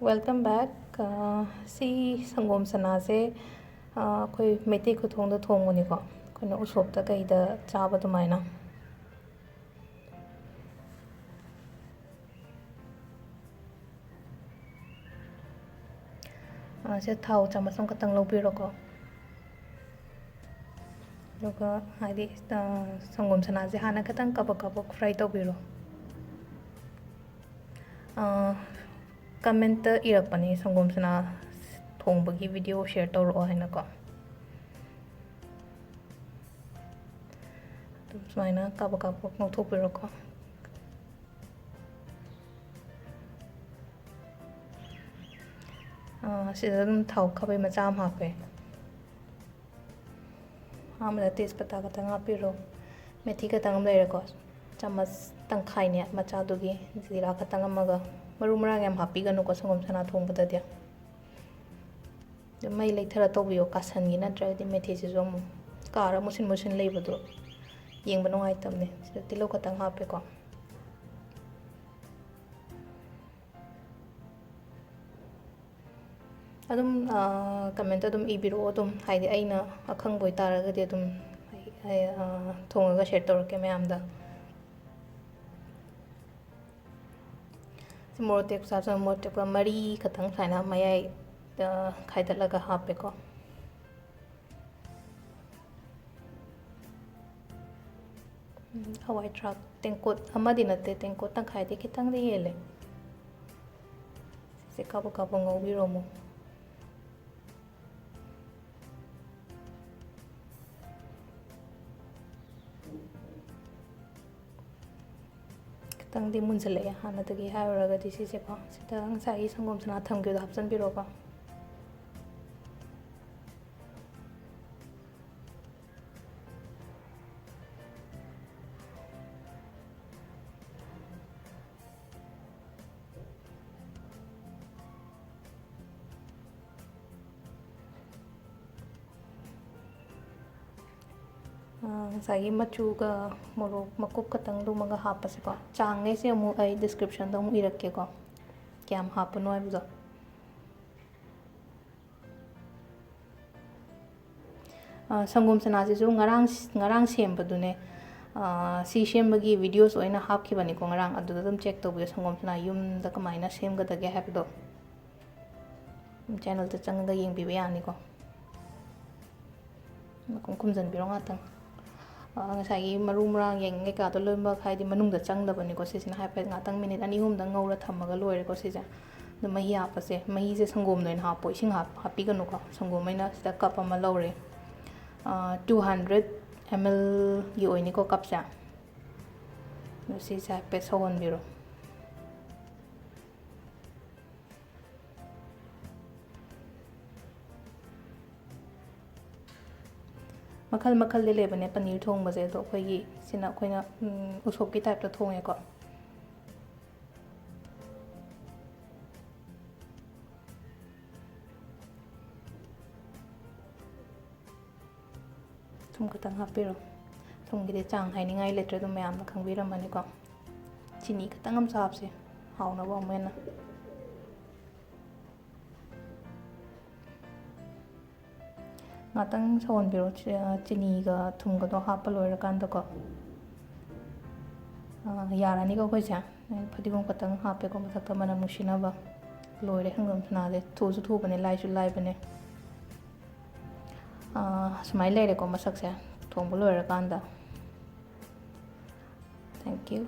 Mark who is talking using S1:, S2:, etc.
S1: Welcome back. Si Sangom Sanase, koi meti kuthong da thong muni ko. Koi na usop ta kai da chaba tu mai na. Se thau chamasam katang lo biro ko. Loka haidi Sangom Sanase hana katang kabak fry to biro. Comment irakpani Sangom Sana Thongba ki video share tawro haina ko. Sumaina kabak ngauthok biro ko. Sida dum thau khabai macham hape. Amada tespata katang hapiro. Methi katang leire ko. Chamas tangkhai ne macha dugi Zeera katang amaga. Maru marang yam happy ganu ko Sangom Sana thongba dia. Mai lei thara tawbiyo kasan gi natra di methi si zomu kara musin leibadu yeng banu ai tamne sida tilo katang hape ko. Adum comment adum ibiro adum haidi aina akhang boi taraga di adum thongaga share tawrake mayamda. Motek sa motek mari katang saina mayai khaidalaga hape ko. Hawai truck tengkot amadi nate tengkot tang khaidi kitang de yele. Se kabo ngobiro mo. Tang di munjale ya hana tagi hauraga di si ko sita ang sai Sangom Sana thamgyo da hapsan biro ko. Sagi machu ga morok makup katang du maga hapase ko changne se mu ai description da mu irakke ko kyam hapano ai buzo. Sangom Sana se ju ngarang semba dune si sembagi videos oina hapki bani ko ngarang adu dum check to bu Sangom Sana yum da kamaina semga da ge hapido channel ta changa yeng bi yani ko kum kumjan biro ngatang. Ngasai maru marang yeng ngai ka to loimba khaidi manung da changdabani ko sisina hape ngatang minute ani hum da ngaura thamaga loire ko sija da mahi apase mahi je Sangom noin hapo ising happy ganu ko Sangom maina sida cup ama lore 200 ml gi oini ko cup sa no sisa hape sawon biro. Makal le bane paneer thongba je do khoi gi sina khoina usop ki type ta thonge ko. Thum katang hapiro thum gi de chang haini ngai letre do mayam na khangbiram mani ko chini katang am sap se hauna ba mena. Ngatang sawon biro chini ga thum ga do hapa loira kanda ko yarani ko khoisa phadigom katang hape ko mathakta mana musina ba loire Sangom Sana de thu su bane lai bane smile leire ko masak se thongba loira kanda. Thank you.